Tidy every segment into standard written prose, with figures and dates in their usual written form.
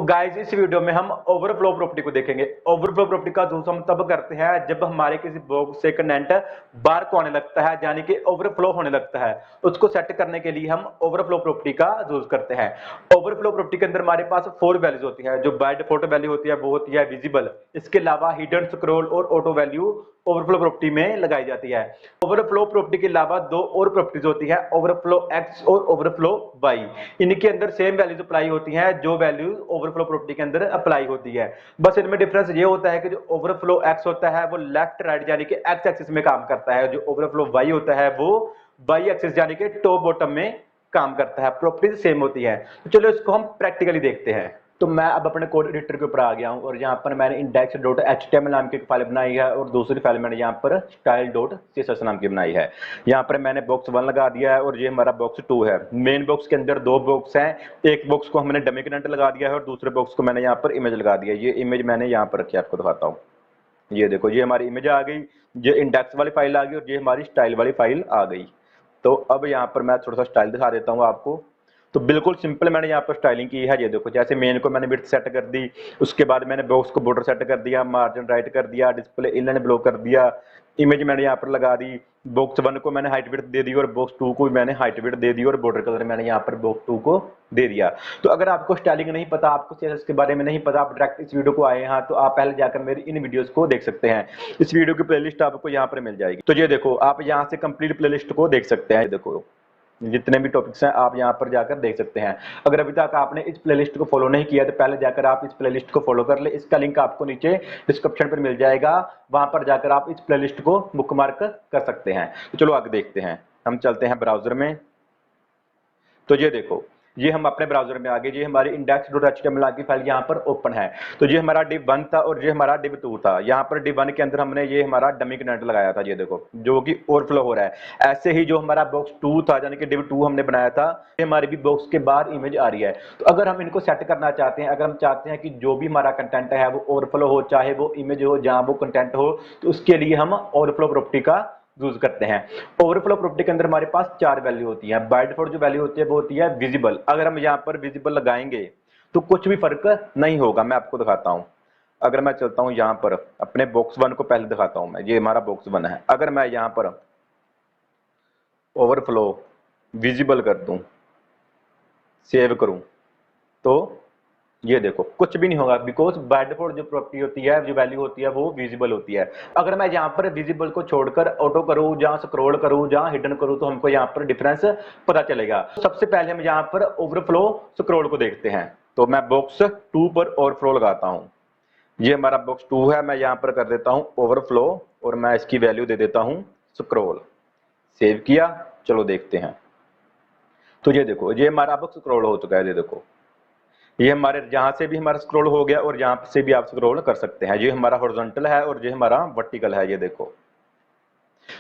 Guys इस video में हम ओवरफ्लो प्रॉपर्टी को देखेंगे। ओवरफ्लो प्रॉपर्टी का यूज हम तब करते हैं जब हमारे किसी बॉक्स से कंटेंट बाहर को आने लगता है, यानी कि ओवरफ्लो होने लगता है। उसको सेट करने के लिए हम ओवरफ्लो प्रॉपर्टी का यूज करते हैं। ओवरफ्लो प्रॉपर्टी के अंदर हमारे पास 4 वैल्यूज होती है। जो बाय डिफॉल्ट वैल्यू होती है वो होती है विजिबल। इसके अलावा हिडन, स्क्रॉल और ऑटो वैल्यू ओवरफ्लो प्रॉपर्टी में लगाई जाती है। ओवरफ्लो प्रॉपर्टी के अलावा दो और प्रॉपर्टीज होती है, ओवरफ्लो एक्स और ओवरफ्लो वाई। इनके अंदर सेम वैल्यूज अप्लाई होती है जो वैल्यू ओवरफ्लो प्रॉपर्टी के अंदर अप्लाई होती है। बस इनमें डिफरेंस ये होता है कि जो ओवरफ्लो एक्स होता है वो लेफ्ट राइट यानी कि एक्स एक्सिस में काम करता है, जो ओवरफ्लो वाई होता है वो वाई एक्सिस यानी कि टॉप बॉटम में काम करता है। प्रॉपर्टीज सेम होती है। तो चलो इसको हम प्रैक्टिकली देखते हैं। तो मैं अब अपने कोड एडिटर के ऊपर आ गया हूं और यहाँ पर मैंने index.html नाम की एक फाइल बनाई है और दूसरी फाइल मैंने यहाँ पर style.css नाम की बनाई है। यहाँ पर मैंने बॉक्स 1 लगा दिया है और ये हमारा बॉक्स 2 है। मेन बॉक्स के अंदर दो बॉक्स हैं, एक बॉक्स को हमने डमी कंटेंट लगा दिया है और दूसरे बॉक्स को मैंने यहाँ पर इमेज लगा दिया है। ये इमेज मैंने यहाँ पर रखी है, आपको दिखाता हूँ। ये देखो, ये हमारी इमेज आ गई, ये इंडेक्स वाली फाइल आ गई और ये हमारी स्टाइल वाली फाइल आ गई। तो अब यहाँ पर मैं थोड़ा सा स्टाइल दिखा देता हूँ आपको। तो बिल्कुल सिंपल मैंने यहाँ पर स्टाइलिंग की है। ये देखो, जैसे मेन को मैंने विड्थ सेट कर दी, उसके बाद मैंने बॉक्स को बॉर्डर सेट कर दिया, मार्जिन राइट कर दिया, डिस्प्ले इनलाइन ब्लो कर दिया, इमेज मैंने यहाँ पर लगा दी, बॉक्स 1 को मैंने हाइट विड्थ दे दी और बॉक्स 2 को मैंने हाइट विड्थ दे दी और बॉर्डर कलर मैंने यहाँ पर बॉक्स 2 को दे दिया। तो अगर आपको स्टाइलिंग नहीं पता, आपको सीएसएस के बारे में नहीं पता, आप डायरेक्ट इस वीडियो को आए हैं तो आप पहले जाकर मेरी इन वीडियोस को देख सकते हैं। इस वीडियो की प्लेलिस्ट आपको यहाँ पर मिल जाएगी। तो ये देखो, आप यहाँ से कंप्लीट प्लेलिस्ट को देख सकते हैं। देखो, जितने भी टॉपिक्स हैं आप यहां पर जाकर देख सकते हैं। अगर अभी तक आपने इस प्लेलिस्ट को फॉलो नहीं किया तो पहले जाकर आप इस प्लेलिस्ट को फॉलो कर ले। इसका लिंक आपको नीचे डिस्क्रिप्शन पर मिल जाएगा, वहां पर जाकर आप इस प्लेलिस्ट को बुकमार्क कर सकते हैं। तो चलो आगे देखते हैं। हम चलते हैं ब्राउजर में। तो ये देखो, ये हम अपने ब्राउजर में आ गए। ये हमारी index.html की फाइल यहाँ पर ओपन है। तो ये हमारा div 1 था और ये हमारा div 2 था। यहाँ पर div 1 के अंदर हमने ये हमारा डमी कंटेंट लगाया था, ये देखो, जो कि ओवरफ्लो हो रहा है। ऐसे ही जो हमारा बॉक्स 2 था यानी कि div 2 हमने बनाया था, ये हमारी भी बॉक्स के बाहर इमेज आ रही है। तो अगर हम इनको सेट करना चाहते हैं, अगर हम चाहते हैं कि जो भी हमारा कंटेंट है वो ओवरफ्लो हो, चाहे वो इमेज हो, जहां वो कंटेंट हो, तो उसके लिए हम ओवरफ्लो प्रॉपर्टी का यूज करते हैं। ओवरफ्लो प्रॉपर्टी के अंदर हमारे पास 4 वैल्यू होती है। बाय डिफॉल्ट जो वैल्यू होती है वो होती है विजिबल। अगर हम यहाँ पर विजिबल लगाएंगे तो कुछ भी फर्क नहीं होगा। मैं आपको दिखाता हूं। अगर मैं चलता हूं यहाँ पर, अपने बॉक्स 1 को पहले दिखाता हूं मैं। ये हमारा बॉक्स 1 है। अगर मैं यहाँ पर ओवरफ्लो विजिबल कर दूं, सेव करूं, तो ये देखो कुछ भी नहीं होगा, बिकॉज बाय डिफॉल्ट जो प्रॉपर्टी होती है, जो वैल्यू होती है वो विजिबल होती है। अगर मैं यहाँ पर विजिबल को छोड़कर ऑटो करूँ, जहां स्क्रॉल करूँ, जहां हिडन करूँ, तो हमको यहाँ पर डिफरेंस पता चलेगा। सबसे पहले हम यहाँ पर ओवरफ्लो स्क्रॉल को देखते हैं। तो मैं बॉक्स 2 पर ओवरफ्लो लगाता हूँ। ये हमारा बॉक्स 2 है। मैं यहाँ पर कर देता हूँ ओवरफ्लो और मैं इसकी वैल्यू दे देता हूँ स्क्रॉल। सेव किया, चलो देखते हैं। तो ये देखो, ये हमारा अब स्क्रॉल हो चुका है। ये देखो, ये हमारे जहां से भी हमारा स्क्रॉल हो गया और यहां से भी आप स्क्रॉल कर सकते हैं। ये हमारा हॉरिजॉन्टल है और ये हमारा वर्टिकल है। ये देखो,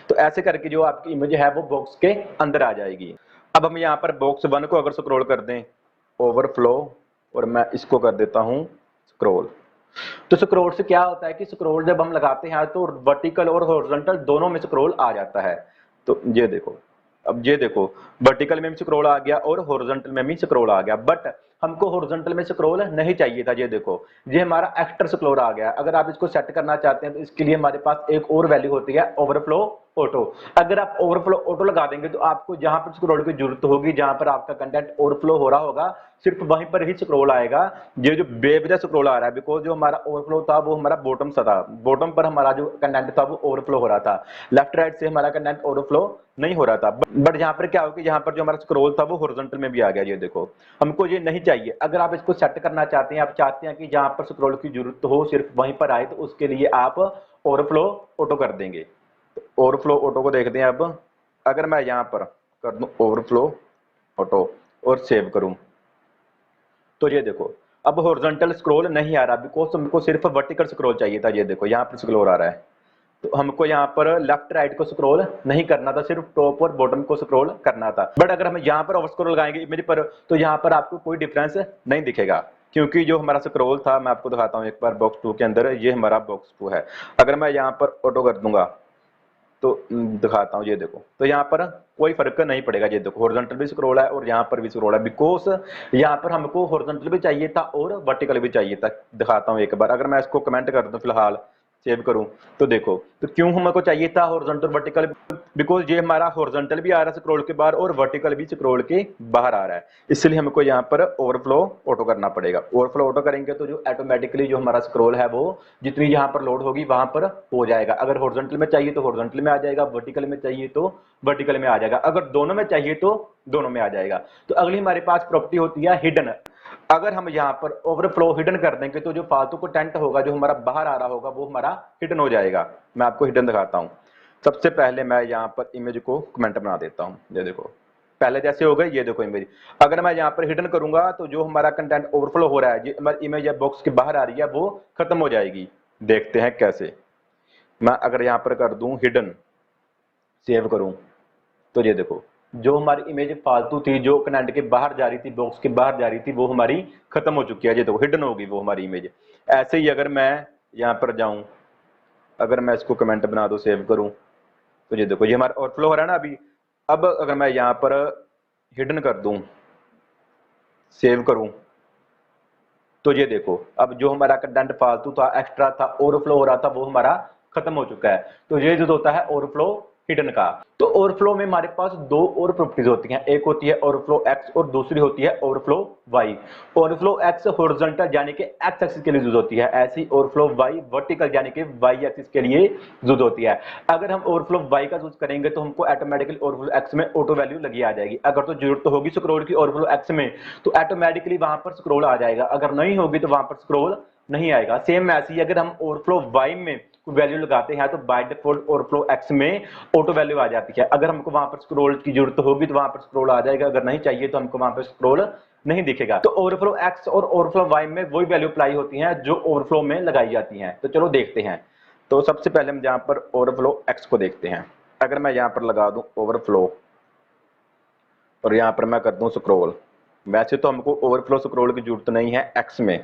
तो ऐसे करके जो आपकी इमेज है वो बॉक्स के अंदर आ जाएगी। अब हम यहाँ पर बॉक्स 1 को अगर स्क्रॉल कर दें, ओवरफ्लो, और मैं इसको कर देता हूं स्क्रॉल, तो स्क्रॉल से क्या होता है कि स्क्रॉल जब हम लगाते हैं तो वर्टिकल और हॉरिजॉन्टल दोनों में स्क्रॉल आ जाता है। तो ये देखो, अब ये देखो, वर्टिकल में भी स्क्रॉल आ गया और हॉरिजॉन्टल में भी स्क्रॉल आ गया। बट हमको हॉरिजॉन्टल में स्क्रॉल नहीं चाहिए था। ये देखो, ये हमारा एक्स्ट्रा स्क्रॉल आ गया। अगर आप इसको सेट करना चाहते हैं तो इसके लिए हमारे पास एक और वैल्यू होती है, ओवरफ्लो ऑटो। अगर आप ओवरफ्लो ऑटो लगा देंगे तो आपको जहां पर स्क्रॉल की जरूरत होगी, जहां पर आपका कंटेंट ओवरफ्लो हो रहा होगा, सिर्फ वहीं पर ही स्क्रॉल आएगा। ये जो बेवजह स्क्रॉल आ रहा है, बिकॉज जो हमारा ओवरफ्लो था वो हमारा बॉटम सा था। बॉटम पर हमारा जो कंटेंट था वो ओवरफ्लो हो रहा था, लेफ्ट राइट से हमारा कंटेंट ओवरफ्लो नहीं हो रहा था। बट यहाँ पर क्या होगा, यहाँ पर जो हमारा स्क्रॉल था वो हॉरिजॉन्टल में भी आ गया। ये देखो, हमको ये नहीं चाहिए। अगर आप इसको सेट करना चाहते हैं, आप चाहते हैं कि जहां पर स्क्रॉल की जरूरत हो सिर्फ वहीं पर आए, तो उसके लिए आप ओवरफ्लो ऑटो कर देंगे। ओवरफ्लो ऑटो को देखते हैं। अब अगर मैं यहाँ पर कर दूं ओवरफ्लो ऑटो और सेव करूं, तो ये देखो, अब हॉरिजॉन्टल स्क्रॉल नहीं आ रहा, बिकॉज हमको सिर्फ वर्टिकल स्क्रॉल चाहिए था। ये देखो, यहाँ पर स्क्रॉल आ रहा है। तो हमको यहाँ पर लेफ्ट राइट को स्क्रॉल नहीं करना था, सिर्फ टॉप और बॉटम को स्क्रॉल करना था। बट अगर हम यहाँ पर ओवर स्क्रॉल लगाएंगे इमेज पर, तो यहाँ पर आपको कोई डिफरेंस नहीं दिखेगा, क्योंकि जो हमारा स्क्रॉल था, मैं आपको दिखाता हूँ एक बार बॉक्स 2 के अंदर। ये हमारा बॉक्स 2 है। अगर मैं यहाँ पर ऑटो कर दूंगा, तो दिखाता हूँ, ये देखो, तो यहाँ पर कोई फर्क नहीं पड़ेगा। ये देखो हॉरिजॉन्टल भी स्क्रॉल है और यहाँ पर भी स्क्रॉल है, बिकॉज यहाँ पर हमको हॉरिजॉन्टल भी चाहिए था और वर्टिकल भी चाहिए था। दिखाता हूँ एक बार, अगर मैं इसको कमेंट कर दूं फिलहाल, सेव करूं, तो देखो, तो क्यों हमको चाहिए था हॉरिजॉन्टल वर्टिकल, बिकॉज ये हमारा हॉरिजॉन्टल भी आ रहा है स्क्रॉल के बाहर और वर्टिकल भी स्क्रॉल के बाहर आ रहा है, इसलिए हमको यहाँ पर ओवरफ्लो ऑटो करना पड़ेगा। ओवरफ्लो ऑटो करेंगे तो जो ऑटोमेटिकली जो हमारा स्क्रॉल है वो जितनी यहाँ पर लोड होगी वहां पर हो जाएगा। अगर हॉरिजॉन्टल में चाहिए तो हॉरिजॉन्टल में आ जाएगा, वर्टिकल में चाहिए तो वर्टिकल में आ जाएगा, अगर दोनों में चाहिए तो दोनों में आ जाएगा। तो अगली हमारे पास प्रॉपर्टी होती है हिडन। अगर हम यहाँ पर ओवरफ्लो हिडन कर देंगे तो जो फालतू कंटेंट होगा जो हमारा बाहर आ रहा होगा वो हमारा हिडन हो जाएगा। मैं आपको हिडन दिखाता हूँ। सबसे पहले मैं यहाँ पर इमेज को कमेंट बना देता हूँ। ये देखो पहले जैसे हो गई, ये देखो इमेज। अगर मैं यहाँ पर हिडन करूंगा तो जो हमारा कंटेंट ओवरफ्लो हो रहा है, हमारी इमेज या बॉक्स के बाहर आ रही है, वो खत्म हो जाएगी। देखते हैं कैसे। मैं अगर यहाँ पर कर दूं हिडन, सेव करूं, तो ये देखो जो हमारी इमेज फालतू थी जो कंटेंट के बाहर जा रही थी, बॉक्स के बाहर जा रही थी, वो हमारी खत्म हो चुकी है। ये देखो हिडन होगी वो हमारी इमेज। ऐसे ही अगर मैं यहाँ पर जाऊं, अगर मैं इसको कमेंट बना दूं, सेव करूं, तो ये देखो ये हमारा ओवरफ्लो हो रहा है ना अभी। अब अगर मैं यहाँ पर हिडन कर दूं, सेव करूं, तो ये देखो अब जो हमारा कंटेंट फालतू था, एक्स्ट्रा था, ओवरफ्लो हो रहा था, वो हमारा खत्म हो चुका है। तो ये जो होता है ओवरफ्लो हिडन का। तो ओवरफ्लो में हमारे पास दो और प्रॉपर्टीज होती हैं, एक होती है ओवरफ्लो एक्स और दूसरी होती है overflow Y. Overflow X horizontal यानी कि एक्स एक्सिस के लिए यूज होती है, ऐसी ओवरफ्लो वाई वर्टिकल यानी कि वाई एक्सिस के लिए यूज होती है। अगर हम ओवरफ्लो वाई का यूज करेंगे तो हमको ऑटोमेटिकली ओवरफ्लो एक्स में ऑटो वैल्यू लगी आ जाएगी। अगर तो जरूरत होगी स्क्रॉल की ओवरफ्लो एक्स में तो ऑटोमेटिकली वहां पर स्क्रॉल आ जाएगा, अगर नहीं होगी तो वहां पर स्क्रॉल नहीं आएगा। सेम ऐसे ही अगर हम ओवरफ्लो वाई में वैल्यू लगाते हैं तो बाय डिफॉल्ट ओवरफ्लो एक्स में ऑटो वैल्यू आ जाती है। अगर हमको वहां पर स्क्रॉल की जरूरत होगी तो वहां पर स्क्रॉल आ जाएगा, अगर नहीं चाहिए तो हमको वहां पर स्क्रॉल नहीं दिखेगा। तो ओवरफ्लो एक्स और ओवरफ्लो वाई में वही वैल्यू अप्लाई होती हैं जो ओवरफ्लो में लगाई जाती हैं। तो चलो देखते हैं। तो सबसे पहले हम यहाँ पर ओवरफ्लो एक्स को देखते हैं। अगर मैं यहाँ पर लगा दूं ओवरफ्लो और यहाँ पर मैं कर दूं स्क्रॉल, वैसे तो हमको ओवरफ्लो स्क्रॉल की जरूरत नहीं है एक्स में,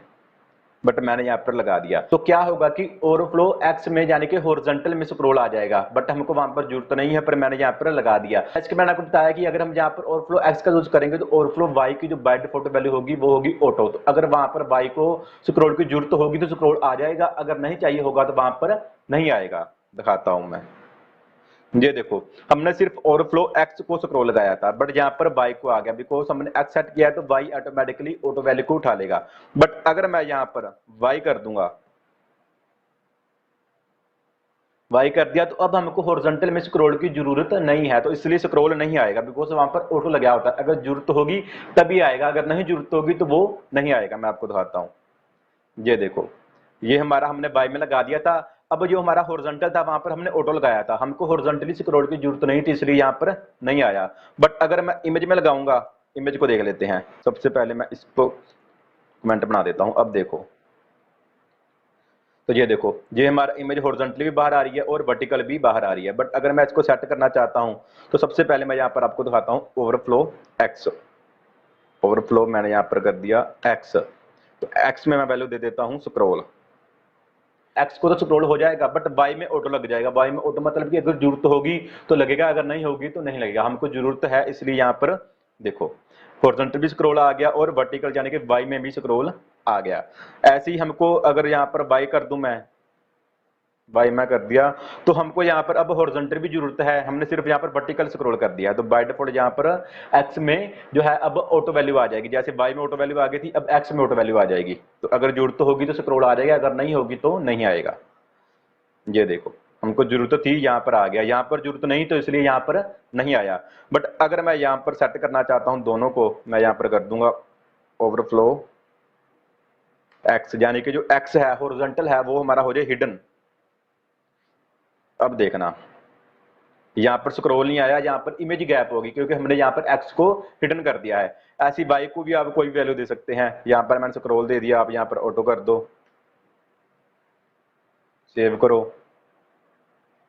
बट मैंने यहाँ पर लगा दिया। तो क्या होगा कि ओवरफ्लो एक्स में यानी कि हॉरिजॉन्टल में स्क्रॉल आ जाएगा, बट हमको वहां पर जरूरत नहीं है, पर मैंने यहाँ पर लगा दिया। इसके मैंने आपको बताया कि अगर हम यहाँ पर ओवरफ्लो एक्स का यूज करेंगे तो ओवरफ्लो वाई की जो बाय डिफॉल्ट वैल्यू होगी वो होगी ऑटो। तो अगर वहां पर वाई को स्क्रॉल की जरूरत होगी तो स्क्रॉल आ जाएगा, अगर नहीं चाहिए होगा तो वहां पर नहीं आएगा। दिखाता हूं मैं। ये देखो हमने सिर्फ ओवरफ्लो एक्स को स्क्रॉल लगाया था, बट यहाँ पर वाई को आ गया, बिकॉज हमने एक्स सेट किया है तो वाई ऑटोमेटिकली ऑटो वैल्यू को उठा लेगा। बट अगर मैं यहाँ पर वाई कर दूंगा, वाई कर दिया, तो अब हमको हॉरिजॉन्टल में स्क्रॉल की जरूरत नहीं है, तो इसलिए स्क्रॉल नहीं आएगा, बिकॉज वहां पर ऑटो लगा होता है। अगर जरूरत होगी तभी आएगा, अगर नहीं जरूरत होगी तो वो नहीं आएगा। मैं आपको दिखाता हूँ। ये देखो ये हमारा हमने बाय में लगा दिया था। अब जो हमारा हॉरिजॉन्टल था वहां पर हमने ऑटो लगाया था, हमको हॉरिजॉन्टली स्क्रॉल की जरूरत नहीं थी, इसलिए यहाँ पर नहीं आया। बट अगर मैं इमेज में लगाऊंगा, इमेज को देख लेते हैं। सबसे पहले मैं इसको कमेंट बना देता हूं। अब देखो, तो ये देखो ये हमारा इमेज हॉरिजॉन्टली भी बाहर आ रही है और वर्टिकल भी बाहर आ रही है। बट अगर मैं इसको सेट करना चाहता हूं तो सबसे पहले मैं यहाँ पर आपको दिखाता हूँ ओवरफ्लो एक्स। ओवरफ्लो मैंने यहाँ पर कर दिया एक्स, तो एक्स में मैं वैल्यू दे देता हूँ स्क्रॉल। एक्स को तो स्क्रॉल हो जाएगा, बट वाई में ऑटो लग जाएगा। वाई में ऑटो मतलब कि अगर जरूरत होगी तो लगेगा, अगर नहीं होगी तो नहीं लगेगा। हमको जरूरत है इसलिए यहाँ पर देखो हॉरिजॉन्टल भी स्क्रॉल आ गया और वर्टिकल यानी कि वाई में भी स्क्रॉल आ गया। ऐसे ही हमको अगर यहाँ पर वाई कर दूं, मैं बाय मैं कर दिया, तो हमको यहाँ पर अब हॉरिजॉन्टल भी जरूरत है, हमने सिर्फ यहाँ पर वर्टिकल स्क्रॉल कर दिया। तो बाय डिफॉल्ट यहाँ पर एक्स में जो है अब ऑटो वैल्यू आ जाएगी, जैसे बाय में ऑटो वैल्यू आ गई थी, अब एक्स में ऑटो वैल्यू आ जाएगी। तो अगर जरूरत होगी तो स्क्रॉल आ जाएगा, अगर नहीं होगी तो नहीं आएगा। ये देखो हमको जरूरत थी, यहाँ पर आ गया, यहाँ पर जरूरत नहीं तो इसलिए यहाँ पर नहीं आया। बट अगर मैं यहाँ पर सेट करना चाहता हूँ दोनों को, मैं यहाँ पर कर दूंगा ओवरफ्लो एक्स, यानी कि जो एक्स है हॉरिजॉन्टल है वो हमारा हो जाए हिडन। अब देखना यहाँ पर स्क्रॉल नहीं आया, यहाँ पर इमेज गैप होगी क्योंकि हमने यहाँ पर एक्स को हिडन कर दिया है। ऐसी वाई को भी आप कोई भी वैल्यू दे सकते हैं। यहाँ पर मैंने स्क्रॉल दे दिया, आप यहाँ पर ऑटो कर दो, सेव करो,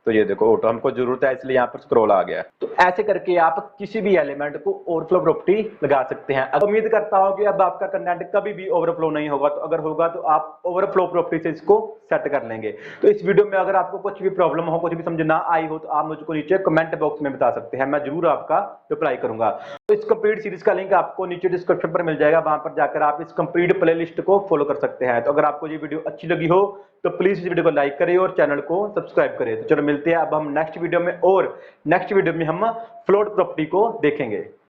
तो ये देखो ऑटो हमको जरूरत है इसलिए यहाँ पर स्क्रॉल आ गया। तो ऐसे करके आप किसी भी एलिमेंट को ओवरफ्लो प्रॉपर्टी लगा सकते हैं। अब उम्मीद करता हूं कि अब आपका कंटेंट कभी भी ओवरफ्लो नहीं होगा, तो अगर होगा तो आप ओवरफ्लो प्रॉपर्टी से इसको सेट कर लेंगे। तो इस वीडियो में अगर आपको कुछ भी प्रॉब्लम हो, कुछ भी समझ ना आई हो, तो आप मुझको नीचे कमेंट बॉक्स में बता सकते हैं, मैं जरूर आपका रिप्लाई करूंगा। तो इस कंप्लीट सीरीज का लिंक आपको नीचे डिस्क्रिप्शन पर मिल जाएगा, वहां पर जाकर आप इस कंप्लीट प्लेलिस्ट को फॉलो कर सकते हैं। तो अगर आपको ये वीडियो अच्छी लगी हो तो प्लीज इस वीडियो को लाइक करें और चैनल को सब्सक्राइब करें। तो चलो मिलते हैं अब हम नेक्स्ट वीडियो में, और नेक्स्ट वीडियो में हम फ्लोट प्रॉपर्टी को देखेंगे।